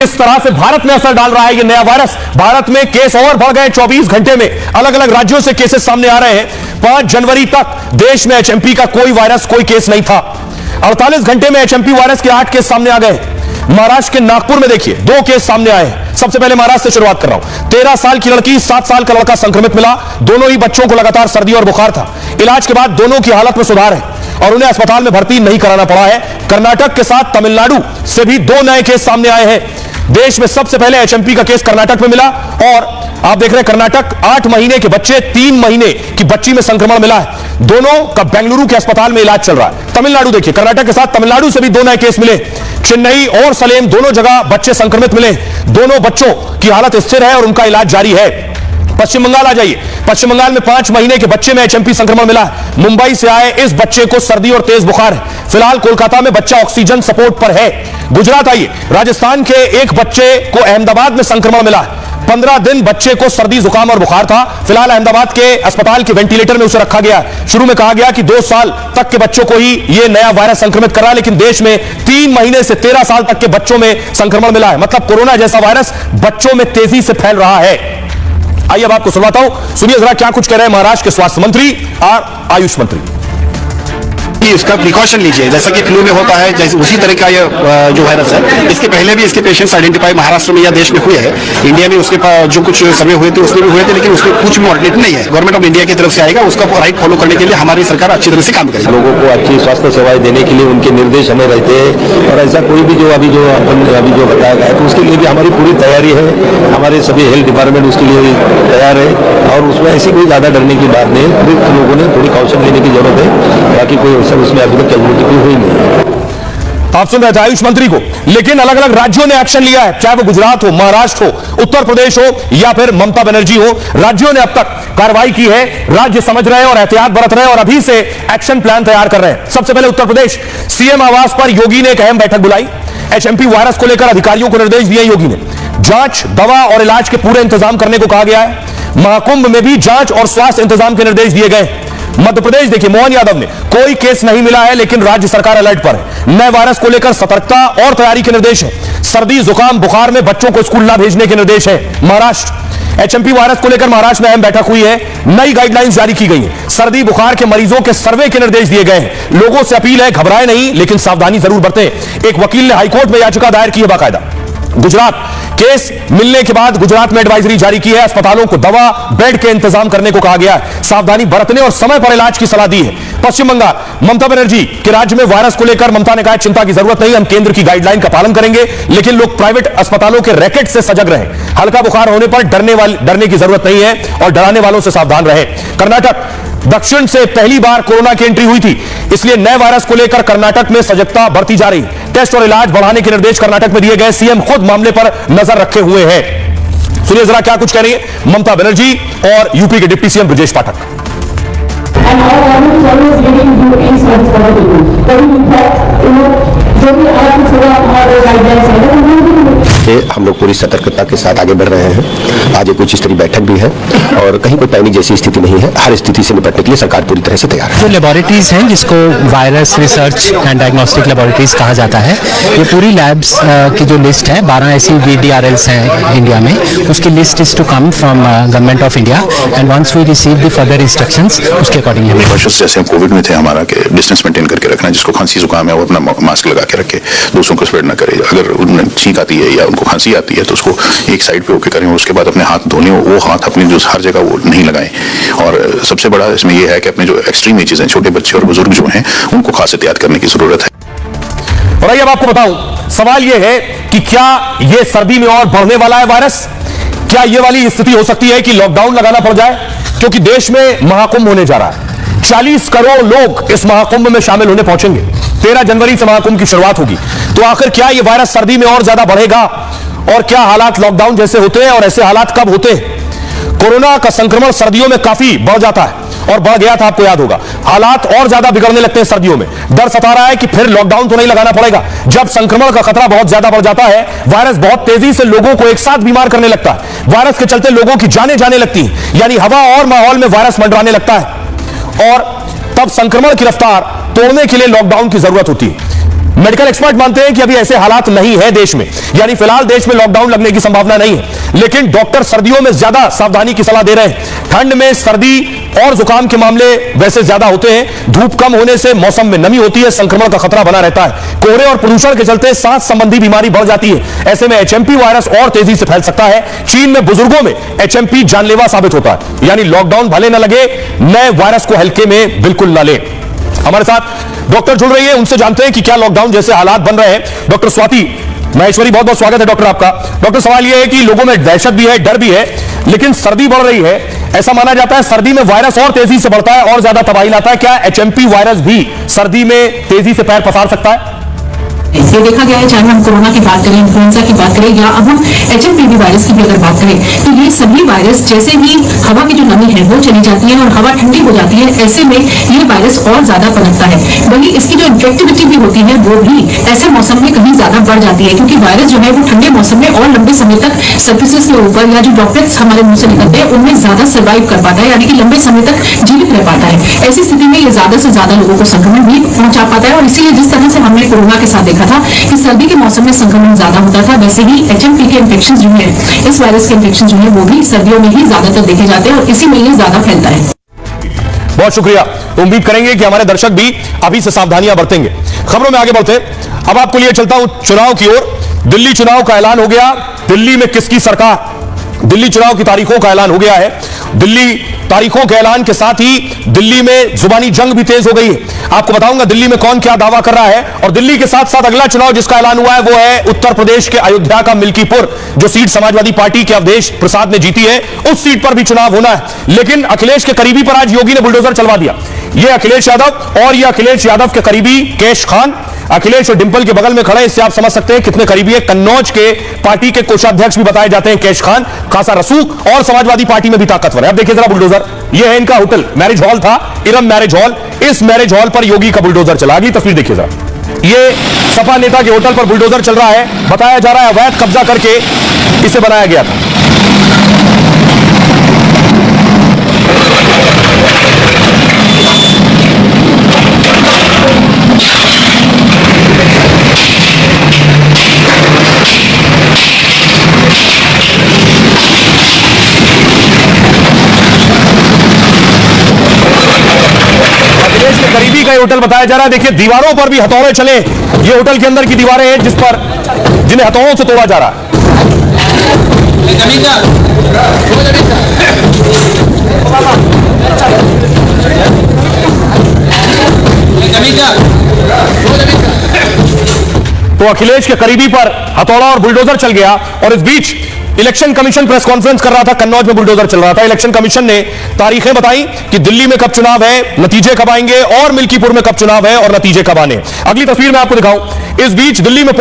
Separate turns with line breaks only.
इस तरह से भारत में असर डाल रहा है ये नया वायरस। भारत में केस और बढ़ गए। 24 घंटे में अलग अलग राज्यों से केसेस सामने आ रहे हैं। 5 जनवरी तक देश में एचएमपी का कोई वायरस, कोई केस नहीं था। 48 घंटे में एचएमपी वायरस के 8 केस सामने आ गए। महाराष्ट्र के नागपुर में देखिए 2 केस सामने आए हैं। सबसे पहले महाराष्ट्र से शुरुआत कर रहा हूं। 13 साल की लड़की, 7 साल का लड़का संक्रमित मिला। दोनों ही बच्चों को लगातार सर्दी और बुखार था। इलाज के बाद दोनों की हालत में सुधार है और उन्हें अस्पताल में भर्ती नहीं कराना पड़ा है। कर्नाटक के साथ तमिलनाडु से भी 2 नए केस सामने आए हैं। देश में सबसे पहले एचएमपी का केस कर्नाटक में मिला और आप देख रहे हैं कर्नाटक 8 महीने के बच्चे, 3 महीने की बच्ची में संक्रमण मिला है। दोनों का बेंगलुरु के अस्पताल में इलाज चल रहा है। तमिलनाडु देखिए, कर्नाटक के साथ तमिलनाडु से भी 2 नए केस मिले। चेन्नई और सलेम दोनों जगह बच्चे संक्रमित मिले। दोनों बच्चों की हालत स्थिर है और उनका इलाज जारी है। पश्चिम बंगाल आ जाइए। पश्चिम बंगाल में 5 महीने के बच्चे में एचएमपी संक्रमण मिला है। मुंबई से आए इस बच्चे को सर्दी और तेज बुखार है। फिलहाल कोलकाता में बच्चा ऑक्सीजन सपोर्ट पर है। गुजरात आइए। राजस्थान के एक बच्चे को अहमदाबाद में संक्रमण मिला है। 15 दिन बच्चे को सर्दी जुकाम और बुखार था। फिलहाल अहमदाबाद के अस्पताल के वेंटिलेटर में उसे रखा गया। शुरू में कहा गया कि 2 साल तक के बच्चों को ही यह नया वायरस संक्रमित कर रहा है, लेकिन देश में 3 महीने से 13 साल तक के बच्चों में संक्रमण मिला है। मतलब कोरोना जैसा वायरस बच्चों में तेजी से फैल रहा है। आइए अब आपको सुनाता हूं, सुनिए जरा क्या कुछ कह रहे हैं महाराष्ट्र के स्वास्थ्य मंत्री और आयुष मंत्री।
इसका प्रिकॉशन लीजिए, जैसा कि फ्लू में होता है, जैसे उसी तरह का ये जो वायरस है, इसके पहले भी इसके पेशेंट्स आइडेंटिफाई महाराष्ट्र में या देश में हुए हैं। इंडिया में उसके जो कुछ सर्वे हुए थे उसमें भी हुए थे, लेकिन उसमें कुछ मॉडरेट नहीं है। गवर्नमेंट ऑफ इंडिया की तरफ से आएगा, उसका राइट फॉलो करने के लिए हमारी सरकार अच्छी तरह से काम करेगी।
लोगों को अच्छी स्वास्थ्य सेवाएं देने के लिए उनके निर्देश हमें रहते हैं और ऐसा कोई भी जो अभी जो बताया गया है तो उसके लिए भी हमारी पूरी तैयारी है। हमारे सभी हेल्थ डिपार्टमेंट उसके लिए तैयार है और उसमें ऐसी कोई ज्यादा डरने की बात नहीं है। फिर लोगों ने थोड़ी कॉशन लेने की जरूरत है, बाकी कोई उसमें अभी तक कैजुअलिटी हुई नहीं है।
आप सुन रहे थे आयुष मंत्री को, लेकिन अलग अलग राज्यों ने एक्शन लिया है, चाहे वो गुजरात हो, महाराष्ट्र हो, उत्तर प्रदेश हो या फिर ममता बनर्जी हो। राज्यों ने अब तक कार्रवाई की है। राज्य समझ रहे हैं और एहतियात बरत रहे हैं और अभी से एक्शन प्लान तैयार कर रहे हैं। सबसे पहले उत्तर प्रदेश, सीएम आवास पर योगी ने एक अहम बैठक बुलाई। एचएमपी वायरस को लेकर अधिकारियों को निर्देश दिए योगी ने। जांच, दवा और इलाज के पूरे इंतजाम करने को कहा गया है। महाकुंभ में भी जांच और स्वास्थ्य इंतजाम के निर्देश दिए गए। मध्य प्रदेश देखिए, मोहन यादव ने कोई केस नहीं मिला है, लेकिन राज्य सरकार अलर्ट पर है। नए वायरस को लेकर सतर्कता और तैयारी के निर्देश है। सर्दी, जुकाम, बुखार में बच्चों को स्कूल ना भेजने के निर्देश है। महाराष्ट्र, एचएमपी वायरस को लेकर महाराष्ट्र में अहम बैठक हुई है। नई गाइडलाइंस जारी की गई है। सर्दी बुखार के मरीजों के सर्वे के निर्देश दिए गए हैं। लोगों से अपील है, घबराएं नहीं, लेकिन सावधानी जरूर बरतें। एक वकील ने हाईकोर्ट में याचिका दायर की है बाकायदा। गुजरात, केस मिलने के बाद गुजरात में एडवाइजरी जारी की है। अस्पतालों को दवा, बेड के इंतजाम करने को कहा गया है। सावधानी बरतने और समय पर इलाज की सलाह दी है। पश्चिम बंगाल, ममता बनर्जी के राज्य में वायरस को लेकर ममता ने कहा चिंता की जरूरत नहीं, हम केंद्र की गाइडलाइन का पालन करेंगे, लेकिन लोग प्राइवेट अस्पतालों के रैकेट से सजग रहे। हल्का बुखार होने पर डरने की जरूरत नहीं है और डराने वालों से सावधान रहे। कर्नाटक, दक्षिण से पहली बार कोरोना की एंट्री हुई थी, इसलिए नए वायरस को लेकर कर्नाटक में सजगता बढ़ती जा रही। टेस्ट और इलाज बढ़ाने के निर्देश कर्नाटक में दिए गए। सीएम खुद मामले पर नजर रखे हुए हैं। सुनिए जरा क्या कुछ कह रही है ममता बनर्जी और यूपी के डिप्टी सीएम ब्रजेश पाठक।
हम लोग पूरी सतर्कता के साथ आगे बढ़ रहे हैं। आज एक उच्च स्तरीय बैठक भी है और कहीं कोई पैनिक जैसी स्थिति नहीं है। हर स्थिति से निपटने के लिए सरकार पूरी तरह से तैयार है।
जो लेबोरेटरीज हैं जिसको virus research and diagnostic laboratories कहा जाता है, ये पूरी लैब्स की जो लिस्ट है, 12 ऐसी VDRLs हैं इंडिया में, उसकी list is to come from government of India and once we receive the further instructions उसके अकॉर्डिंग हम
जैसे कोविड में थे हमारा के डिस्टेंस मेंटेन करके रखना, जिसको खांसी जुकाम है वो अपना मास्क लगा के रखे, दूसरों को स्प्रेड ना करे। अगर उन्हें छींक आती है या उनको खांसी आती है तो उसको एक साइड पे होके करें, उसके बाद अपने हाथ धोने, वो हाथ अपने जो हर जगह वो नहीं लगाएं। और सबसे बड़ा इसमें यह है कि अपने जो एक्सट्रीम एजेस हैं, छोटे बच्चे और बुजुर्ग जो हैं, उनको खास एहतियात करने की जरूरत है।
और आइए अब आपको बताऊं, सवाल यह है कि क्या यह सर्दी में और बढ़ने वाला है वायरस? क्या यह वाली स्थिति हो सकती है कि लॉकडाउन लगाना पड़ जाए? क्योंकि देश में महाकुंभ होने जा रहा है। 40 करोड़ लोग इस महाकुंभ में शामिल होने पहुंचेंगे। 13 जनवरी से महाकुंभ की शुरुआत होगी। तो आखिर क्या यह वायरस सर्दी में और ज्यादा बढ़ेगा? और क्या हालात लॉकडाउन जैसे होते हैं और ऐसे हालात कब होते हैं? कोरोना का संक्रमण सर्दियों में काफी बढ़ जाता है और बढ़ गया था, आपको याद होगा। हालात और ज्यादा बिगड़ने लगते हैं सर्दियों में। डर सता रहा है कि फिर लॉकडाउन तो नहीं लगाना पड़ेगा। जब संक्रमण का खतरा बहुत ज्यादा बढ़ जाता है, वायरस बहुत तेजी से लोगों को एक साथ बीमार करने लगता है। वायरस के चलते लोगों की जानें जाने लगती हैं, यानी हवा और माहौल में वायरस मंडराने लगता है और तब संक्रमण की रफ्तार तोड़ने के लिए लॉकडाउन की जरूरत होती है। मेडिकल एक्सपर्ट मानते हैं कि अभी ऐसे हालात नहीं है देश में, यानी फिलहाल देश में लॉकडाउन लगने की संभावना नहीं है। लेकिन डॉक्टर सर्दियों में ज्यादा सावधानी की सलाह दे रहे हैं। ठंड में सर्दी और जुकाम के मामले वैसे ज्यादा होते हैं। धूप कम होने से मौसम में नमी होती है, संक्रमण का खतरा बना रहता है। कोहरे और प्रदूषण के चलते सांस संबंधी बीमारी बढ़ जाती है। ऐसे में एचएमपी वायरस और तेजी से फैल सकता है। चीन में बुजुर्गों में एचएमपी जानलेवा साबित होता है, यानी लॉकडाउन भले न लगे, नए वायरस को हल्के में बिल्कुल न लें। हमारे साथ डॉक्टर जुड़ रही है, उनसे जानते हैं कि क्या लॉकडाउन जैसे हालात बन रहे हैं। डॉक्टर स्वाति महेश्वरी, बहुत बहुत स्वागत है डॉक्टर आपका। डॉक्टर, सवाल यह है कि लोगों में दहशत भी है, डर भी है, लेकिन सर्दी बढ़ रही है। ऐसा माना जाता है सर्दी में वायरस और तेजी से बढ़ता है और ज्यादा तबाही लाता है। क्या एचएमपी वायरस भी सर्दी में तेजी से पैर पसार सकता है?
ये देखा गया है, चाहे हम कोरोना की बात करें, इन्फ्लुएंजा की बात करें, या अब हम एचएमपीवी वायरस की भी अगर बात करें, तो ये सभी वायरस जैसे ही हवा की जो नमी है वो चली जाती है और हवा ठंडी हो जाती है, ऐसे में ये वायरस और ज्यादा पनपता है। वही इसकी जो इन्फेक्टिविटी भी होती है वो भी ऐसे मौसम में कहीं ज्यादा बढ़ जाती है, क्योंकि वायरस जो है वो ठंडे मौसम में और लंबे समय तक सर्फेसिस के ऊपर या जो ड्रॉपलेट्स हमारे मुंह से निकलते हैं उनमें ज्यादा सर्वाइव कर पाता है, यानी कि लंबे समय तक जीवित रह पाता है। ऐसी स्थिति में ये ज्यादा से ज्यादा लोगों को संक्रमण भी पहुंचा पाता है। और इसीलिए जिस तरह से हमने कोरोना के साथ देखा था कि सर्दी के मौसम में संक्रमण ज्यादा होता था, वैसे ही एचएमपी के इन्फेक्शन जो है, इस वायरस के इन्फेक्शन जो है वो भी सर्दियों में ही ज्यादातर देखे जाते हैं और इसी में ये ज्यादा फैलता है।
बहुत शुक्रिया। तो उम्मीद करेंगे कि हमारे दर्शक भी अभी से सावधानियां बरतेंगे। खबरों में आगे बढ़ते हैं। अब आपको लिए चलता हूं चुनाव की ओर। दिल्ली चुनाव का ऐलान हो गया। दिल्ली में किसकी सरकार? दिल्ली चुनाव की तारीखों का ऐलान हो गया है। दिल्ली तारीखों के ऐलान के साथ ही दिल्ली में जुबानी जंग भी तेज हो गई है। आपको बताऊंगा दिल्ली में कौन क्या दावा कर रहा है। और दिल्ली के साथ साथ अगला चुनाव जिसका ऐलान हुआ है वो है उत्तर प्रदेश के अयोध्या का मिल्कीपुर, जो सीट समाजवादी पार्टी के अवधेश प्रसाद ने जीती है, उस सीट पर भी चुनाव होना है। लेकिन अखिलेश के करीबी पर आज योगी ने बुलडोजर चलवा दिया। ये अखिलेश यादव और ये अखिलेश यादव के करीबी कैश खान, अखिलेश और डिंपल के बगल में खड़े, इससे आप समझ सकते हैं कितने करीबी है। कन्नौज के पार्टी के कोषाध्यक्ष भी बताए जाते हैं कैश खान, खासा रसूख और समाजवादी पार्टी में भी ताकतवर है। अब देखिए जरा बुलडोजर, ये है इनका होटल, मैरिज हॉल था, इरम मैरिज हॉल। इस मैरिज हॉल पर योगी का बुलडोजर चला। अगली तस्वीर देखिए जरा, ये सपा नेता के होटल पर बुलडोजर चल रहा है। बताया जा रहा है अवैध कब्जा करके इसे बनाया गया था। करीबी का होटल बताया जा रहा है। देखिए दीवारों पर भी हथौड़े चले। ये होटल के अंदर की दीवारें हैं जिन्हें हथौड़ों से तोड़ा जा रहा है। तो अखिलेश के करीबी पर हथौड़ा और बुलडोजर चल गया। और इस बीच इलेक्शन कमीशन प्रेस कॉन्फ्रेंस कर रहा था। कन्नौज में बुलडोजर चल रहा था। इलेक्शन कमीशन ने तारीखें बताई कि दिल्ली में कब चुनाव है, नतीजे कब आएंगे, और मिल्कीपुर में कब चुनाव है और नतीजे कब आने। अगली तस्वीर में आपको दिखाऊं। इस बीच दिल्ली में